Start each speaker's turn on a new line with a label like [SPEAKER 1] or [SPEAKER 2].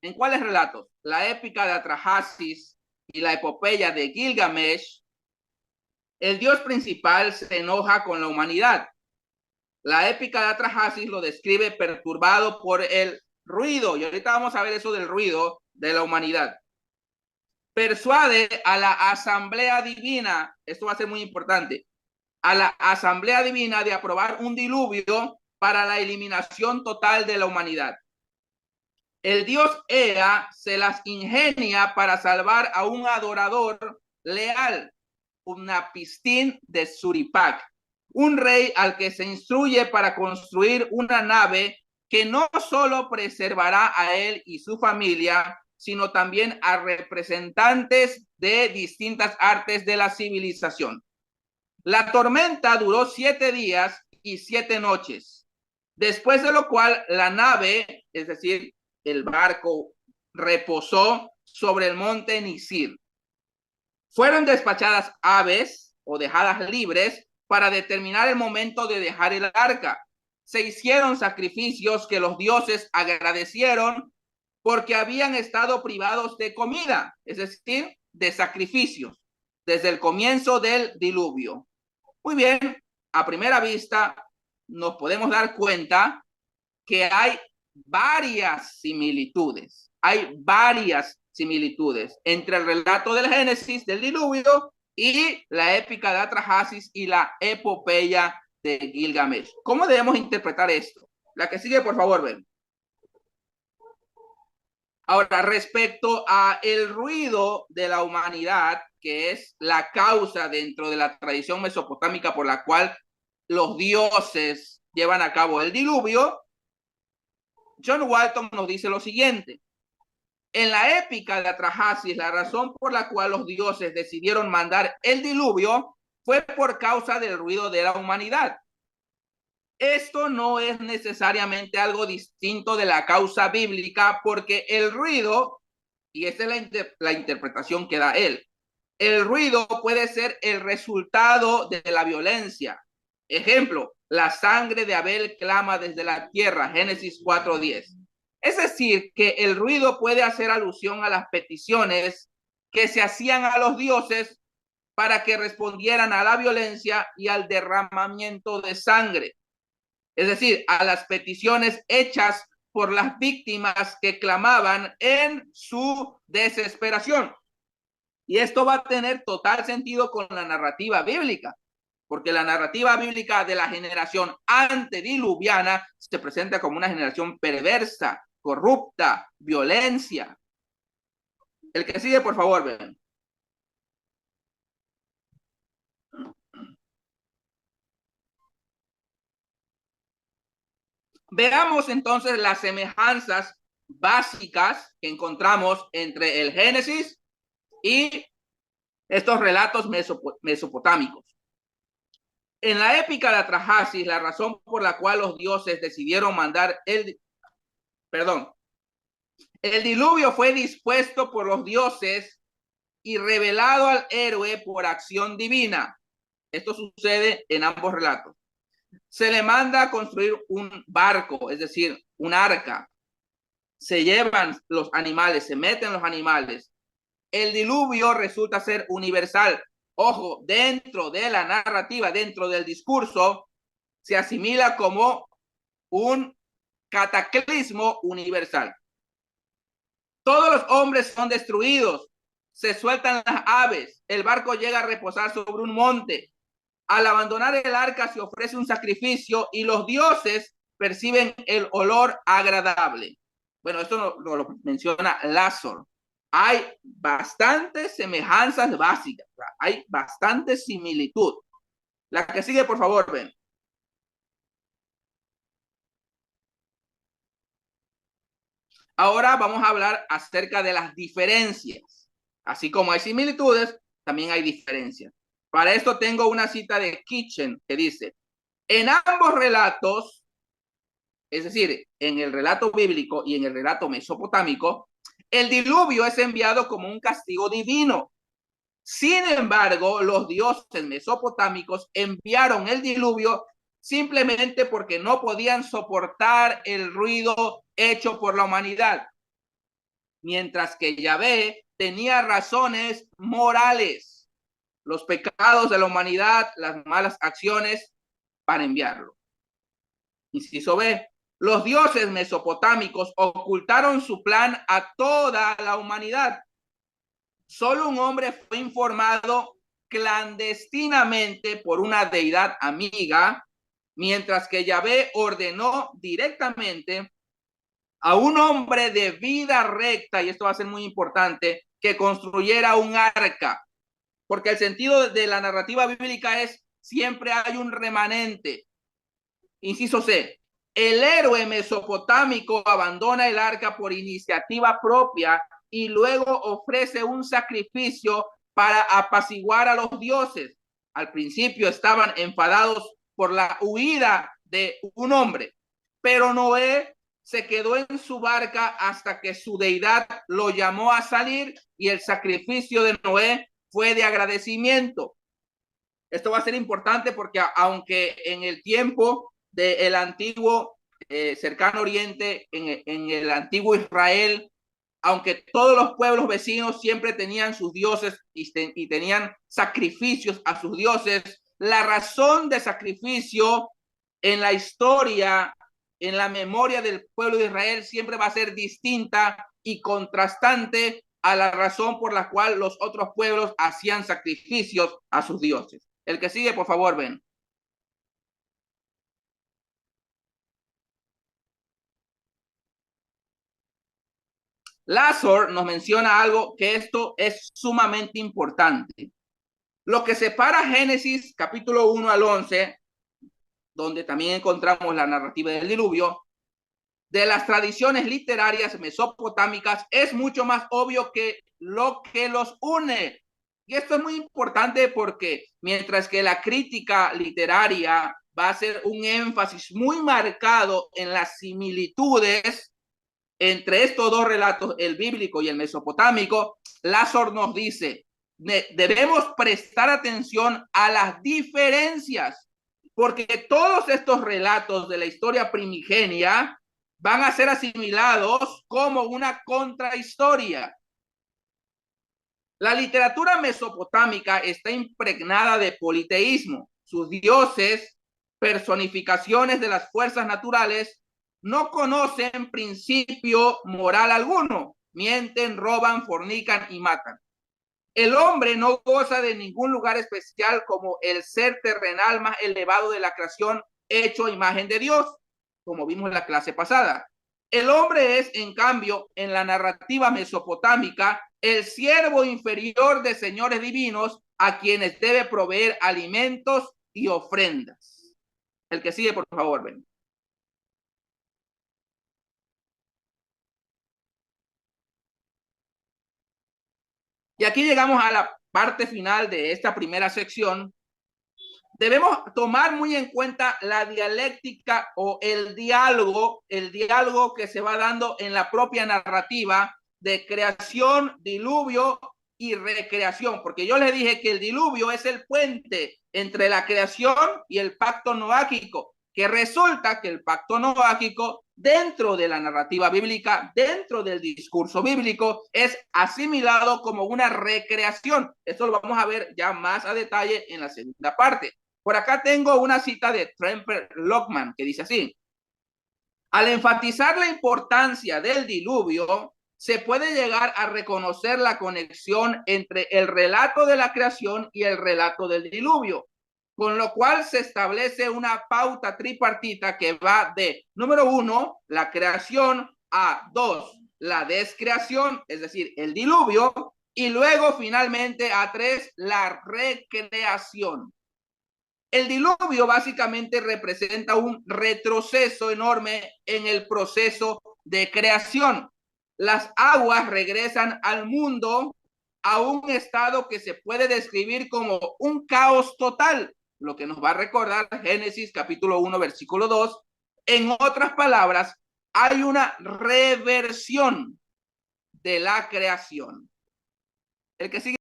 [SPEAKER 1] ¿En cuáles relatos? La épica de Atrahasis y la epopeya de Gilgamesh. El dios principal se enoja con la humanidad. La épica de Atrahasis lo describe perturbado por el ruido, y ahorita vamos a ver eso del ruido de la humanidad. Persuade a la asamblea divina, esto va a ser muy importante, a la asamblea divina de aprobar un diluvio para la eliminación total de la humanidad. El dios Ea se las ingenia para salvar a un adorador leal, Unapistín de Suripac, un rey al que se instruye para construir una nave que no solo preservará a él y su familia, sino también a representantes de distintas artes de la civilización. La tormenta duró 7 días y 7 noches, después de lo cual la nave, es decir, el barco, reposó sobre el monte Nisir. Fueron despachadas aves o dejadas libres para determinar el momento de dejar el arca. Se hicieron sacrificios que los dioses agradecieron porque habían estado privados de comida, es decir, de sacrificios, desde el comienzo del diluvio. Muy bien, a primera vista nos podemos dar cuenta que hay varias similitudes. Hay varias similitudes entre el relato del Génesis, del diluvio, y la épica de Atrahasis y la epopeya de Gilgamesh. ¿Cómo debemos interpretar esto? La que sigue, por favor, ven. Ahora, respecto a el ruido de la humanidad, que es la causa dentro de la tradición mesopotámica por la cual los dioses llevan a cabo el diluvio, John Walton nos dice lo siguiente. En la épica de Atrahasis, la razón por la cual los dioses decidieron mandar el diluvio fue por causa del ruido de la humanidad. Esto no es necesariamente algo distinto de la causa bíblica, porque el ruido, y esta es la interpretación que da él, el ruido puede ser el resultado de la violencia. Ejemplo, la sangre de Abel clama desde la tierra, Génesis 4:10. Es decir, que el ruido puede hacer alusión a las peticiones que se hacían a los dioses para que respondieran a la violencia y al derramamiento de sangre. Es decir, a las peticiones hechas por las víctimas que clamaban en su desesperación. Y esto va a tener total sentido con la narrativa bíblica, porque la narrativa bíblica de la generación antediluviana se presenta como una generación perversa, corrupta, violencia. El que sigue, por favor, ven. Veamos entonces las semejanzas básicas que encontramos entre el Génesis y estos relatos mesopotámicos. En la épica de Atrahasis, la razón por la cual los dioses decidieron mandar el diluvio fue dispuesto por los dioses y revelado al héroe por acción divina. Esto sucede en ambos relatos. Se le manda a construir un barco, es decir, un arca. Se llevan los animales, se meten los animales. El diluvio resulta ser universal. Ojo, dentro de la narrativa, dentro del discurso, se asimila como un cataclismo universal. Todos los hombres son destruidos, se sueltan las aves, el barco llega a reposar sobre un monte. Al abandonar el arca se ofrece un sacrificio y los dioses perciben el olor agradable. Bueno, esto lo menciona Lázaro. Hay bastantes semejanzas básicas, hay bastante similitud. La que sigue, por favor, ven. Ahora vamos a hablar acerca de las diferencias. Así como hay similitudes, también hay diferencias. Para esto tengo una cita de Kitchen que dice, en ambos relatos, es decir, en el relato bíblico y en el relato mesopotámico, el diluvio es enviado como un castigo divino. Sin embargo, los dioses mesopotámicos enviaron el diluvio simplemente porque no podían soportar el ruido hecho por la humanidad. mientras que Yahvé tenía razones morales, los pecados de la humanidad, las malas acciones, para enviarlo. Inciso B. Los dioses mesopotámicos ocultaron su plan a toda la humanidad. Solo un hombre fue informado clandestinamente por una deidad amiga, mientras que Yahvé ordenó directamente a un hombre de vida recta, y esto va a ser muy importante, que construyera un arca, porque el sentido de la narrativa bíblica es siempre hay un remanente. Inciso C. El héroe mesopotámico abandona el arca por iniciativa propia y luego ofrece un sacrificio para apaciguar a los dioses. Al principio estaban enfadados por la huida de un hombre, pero Noé se quedó en su barca hasta que su deidad lo llamó a salir y el sacrificio de Noé fue de agradecimiento. Esto va a ser importante porque aunque en el tiempo del antiguo cercano oriente, en el antiguo Israel, aunque todos los pueblos vecinos siempre tenían sus dioses y tenían sacrificios a sus dioses, la razón de sacrificio en la historia, en la memoria del pueblo de Israel, siempre va a ser distinta y contrastante a la razón por la cual los otros pueblos hacían sacrificios a sus dioses. El que sigue, por favor, ven. Lazar nos menciona algo que esto es sumamente importante. Lo que separa Génesis capítulo 1 al 11, donde también encontramos la narrativa del diluvio, de las tradiciones literarias mesopotámicas, es mucho más obvio que lo que los une. Y esto es muy importante porque mientras que la crítica literaria va a hacer un énfasis muy marcado en las similitudes entre estos dos relatos, el bíblico y el mesopotámico, Lazar nos dice, debemos prestar atención a las diferencias, porque todos estos relatos de la historia primigenia van a ser asimilados como una contrahistoria. La literatura mesopotámica está impregnada de politeísmo. Sus dioses, personificaciones de las fuerzas naturales, no conocen principio moral alguno. Mienten, roban, fornican y matan. El hombre no goza de ningún lugar especial como el ser terrenal más elevado de la creación hecho a imagen de Dios, como vimos en la clase pasada. El hombre es, en cambio, en la narrativa mesopotámica, el siervo inferior de señores divinos a quienes debe proveer alimentos y ofrendas. El que sigue, por favor, ven. Y aquí llegamos a la parte final de esta primera sección. Debemos tomar muy en cuenta la dialéctica o el diálogo que se va dando en la propia narrativa de creación, diluvio y recreación, porque yo les dije que el diluvio es el puente entre la creación y el pacto noáquico, que resulta que el pacto noáquico dentro de la narrativa bíblica, dentro del discurso bíblico, es asimilado como una recreación. Esto lo vamos a ver ya más a detalle en la segunda parte. Por acá tengo una cita de Tremper Lockman que dice así: al enfatizar la importancia del diluvio, se puede llegar a reconocer la conexión entre el relato de la creación y el relato del diluvio, con lo cual se establece una pauta tripartita que va de, número 1, la creación, a 2, la descreación, es decir, el diluvio, y luego finalmente a 3, la recreación. El diluvio básicamente representa un retroceso enorme en el proceso de creación. Las aguas regresan al mundo a un estado que se puede describir como un caos total, lo que nos va a recordar Génesis capítulo 1, versículo 2. En otras palabras, hay una reversión de la creación. El que sigue.